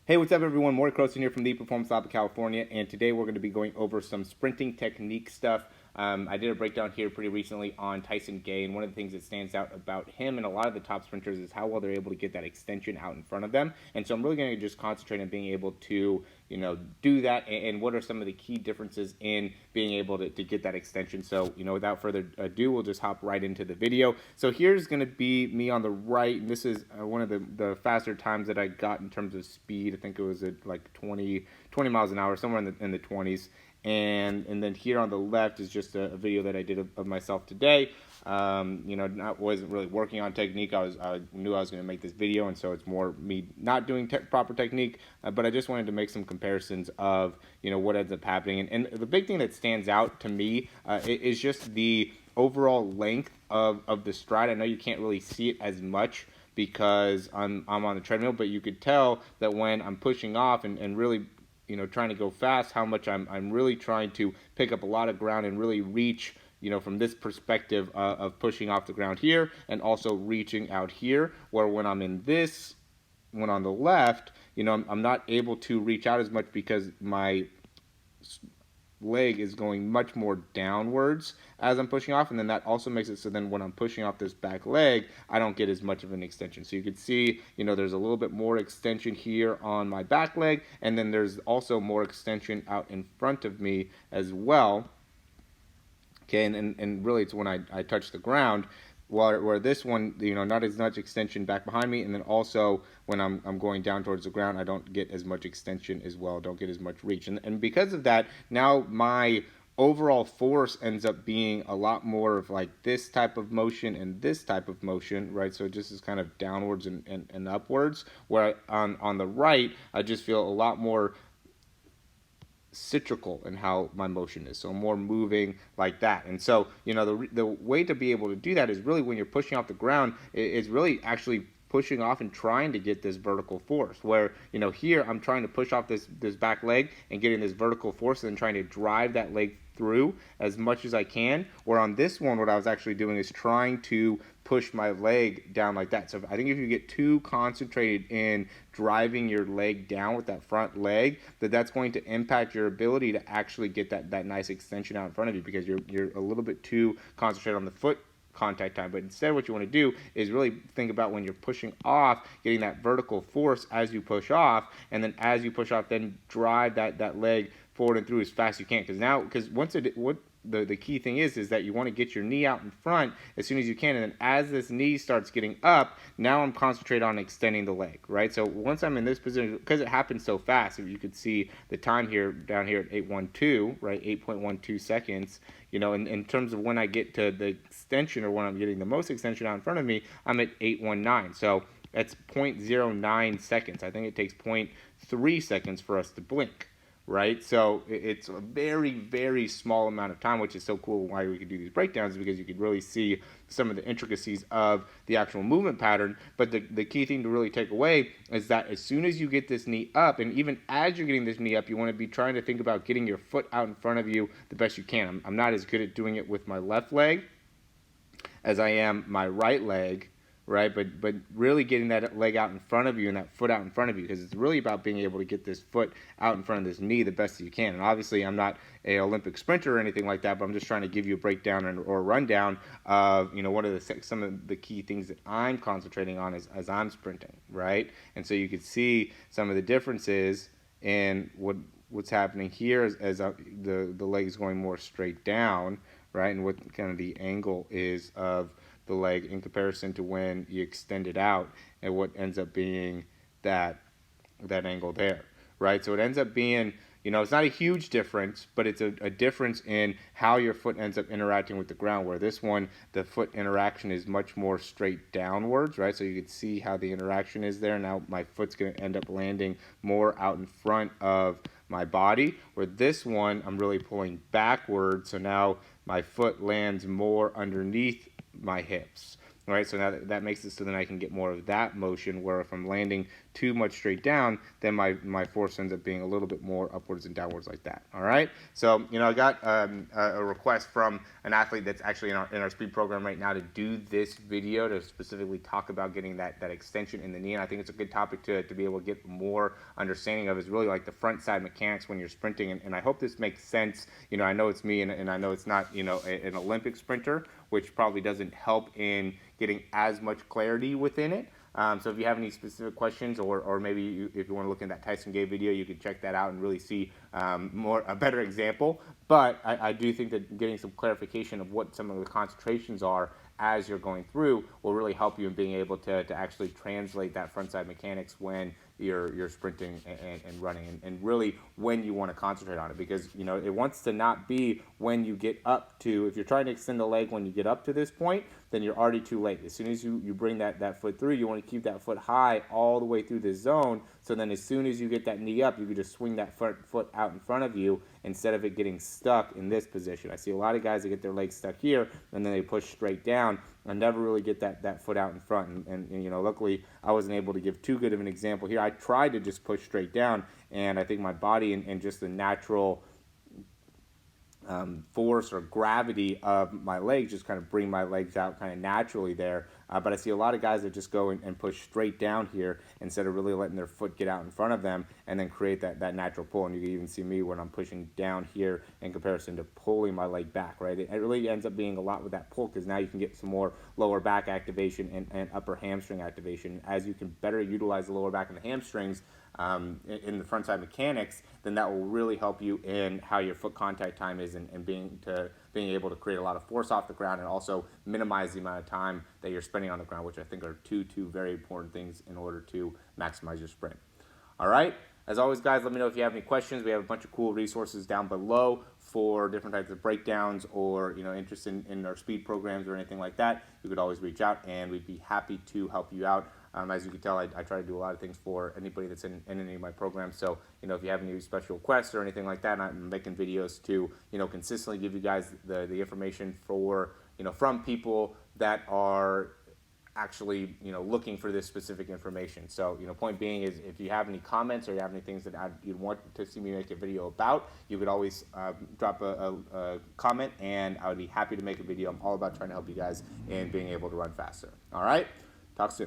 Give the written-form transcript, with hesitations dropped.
Hey, what's up everyone? Morey Croson here from the Performance Lab of California, and today we're going to be going over some sprinting technique stuff. I did a breakdown here pretty recently on Tyson Gay, and one of the things that stands out about him and a lot of the top sprinters is how well they're able to get that extension out in front of them. And so I'm really going to just concentrate on being able to, do that, and what are some of the key differences in being able to get that extension. So, without further ado, we'll just hop right into the video. So here's going to be me on the right, and this is one of the faster times that I got in terms of speed. I think it was at like 20 miles an hour, somewhere in the 20s. And then here on the left is just a video that I did of myself today. Wasn't really working on technique. I knew I was going to make this video, and so it's more me not doing proper technique. But I just wanted to make some comparisons of what ends up happening. And the big thing that stands out to me is just the overall length of the stride. I know you can't really see it as much because I'm on the treadmill, but you could tell that when I'm pushing off and really trying to go fast, how much I'm really trying to pick up a lot of ground and really reach, from this perspective of pushing off the ground here and also reaching out here, where when I'm on the left, I'm not able to reach out as much because my leg is going much more downwards as I'm pushing off, and then that also makes it so then when I'm pushing off this back leg, I don't get as much of an extension. So you can see, there's a little bit more extension here on my back leg, and then there's also more extension out in front of me as well. Okay, and really it's when I touch the ground, where this one, not as much extension back behind me, and then also when I'm going down towards the ground, I don't get as much extension as well, don't get as much reach. And because of that, now my overall force ends up being a lot more of like this type of motion and this type of motion, right? So it just is kind of downwards and upwards, where on the right, I just feel a lot more cyclical in how my motion is, so more moving like that. And so the way to be able to do that is really when you're pushing off the ground, is really actually pushing off and trying to get this vertical force, where here I'm trying to push off this back leg and getting this vertical force and then trying to drive that leg through as much as I can, where on this one what I was actually doing is trying to push my leg down like that. So I think if you get too concentrated in driving your leg down with that front leg, that's going to impact your ability to actually get that nice extension out in front of you, because you're a little bit too concentrated on the foot contact time. But instead what you want to do is really think about when you're pushing off, getting that vertical force as you push off, and then as you push off, then drive that leg forward and through as fast as you can. Because what the key thing is that you want to get your knee out in front as soon as you can, and then as this knee starts getting up, now I'm concentrated on extending the leg, right? So once I'm in this position, because it happens so fast, if you could see the time here down here at 8:12, right, 8.12 seconds, in terms of when I get to the extension, or when I'm getting the most extension out in front of me, I'm at 8:19. So that's 0.09 seconds. I think it takes 0.3 seconds for us to blink, right? So it's a very, very small amount of time, which is so cool why we could do these breakdowns, because you could really see some of the intricacies of the actual movement pattern. But the key thing to really take away is that as soon as you get this knee up, and even as you're getting this knee up, you want to be trying to think about getting your foot out in front of you the best you can. I'm not as good at doing it with my left leg as I am my right leg, right? But really getting that leg out in front of you and that foot out in front of you, because it's really about being able to get this foot out in front of this knee the best that you can. And obviously I'm not an Olympic sprinter or anything like that, but I'm just trying to give you a breakdown or a rundown of what are some of the key things that I'm concentrating on as I'm sprinting, right? And so you could see some of the differences in what's happening here as the leg is going more straight down, right? And what kind of the angle is of the leg in comparison to when you extend it out, and what ends up being that angle there, right? So it ends up being, it's not a huge difference, but it's a difference in how your foot ends up interacting with the ground, where this one, the foot interaction is much more straight downwards, right? So you can see how the interaction is there. Now my foot's going to end up landing more out in front of my body, where this one, I'm really pulling backwards, so now my foot lands more underneath my hips, right? So now that makes it so then I can get more of that motion, where if I'm landing too much straight down, then my force ends up being a little bit more upwards and downwards like that. All right. So I got a request from an athlete that's actually in our speed program right now to do this video to specifically talk about getting that extension in the knee. And I think it's a good topic to be able to get more understanding of, is really like the front side mechanics when you're sprinting. And I hope this makes sense. I know it's me, and I know it's not an Olympic sprinter, which probably doesn't help in getting as much clarity within it. So if you have any specific questions, or maybe if you want to look in that Tyson Gay video, you can check that out and really see a better example. But I do think that getting some clarification of what some of the concentrations are as you're going through will really help you in being able to actually translate that front side mechanics when you're sprinting and running, and really when you want to concentrate on it, because it wants to not be when you get up to, if you're trying to extend the leg when you get up to this point, then you're already too late. As soon as you bring that foot through, you want to keep that foot high all the way through this zone, so then as soon as you get that knee up, you can just swing that foot out in front of you instead of it getting stuck in this position. I see a lot of guys that get their legs stuck here and then they push straight down and never really get that foot out in front. And luckily I wasn't able to give too good of an example here. I tried to just push straight down, and I think my body and just the natural force or gravity of my legs just kind of bring my legs out kind of naturally there. But I see a lot of guys that just go and push straight down here instead of really letting their foot get out in front of them and then create that natural pull. And you can even see me when I'm pushing down here in comparison to pulling my leg back, right? It really ends up being a lot with that pull, because now you can get some more lower back activation and upper hamstring activation. As you can better utilize the lower back and the hamstrings in the front side mechanics, then that will really help you in how your foot contact time is, and being able to create a lot of force off the ground, and also minimize the amount of time that you're spending on the ground, which I think are two very important things in order to maximize your sprint. All right. As always, guys, let me know if you have any questions. We have a bunch of cool resources down below for different types of breakdowns, or interest in our speed programs or anything like that. You could always reach out, and we'd be happy to help you out. As you can tell, I try to do a lot of things for anybody that's in any of my programs. So, if you have any special requests or anything like that, I'm making videos to, consistently give you guys the information for, from people that are actually, looking for this specific information. So, point being is, if you have any comments or you have any things that you'd want to see me make a video about, you could always drop a comment, and I would be happy to make a video. I'm all about trying to help you guys in being able to run faster. All right? Talk soon.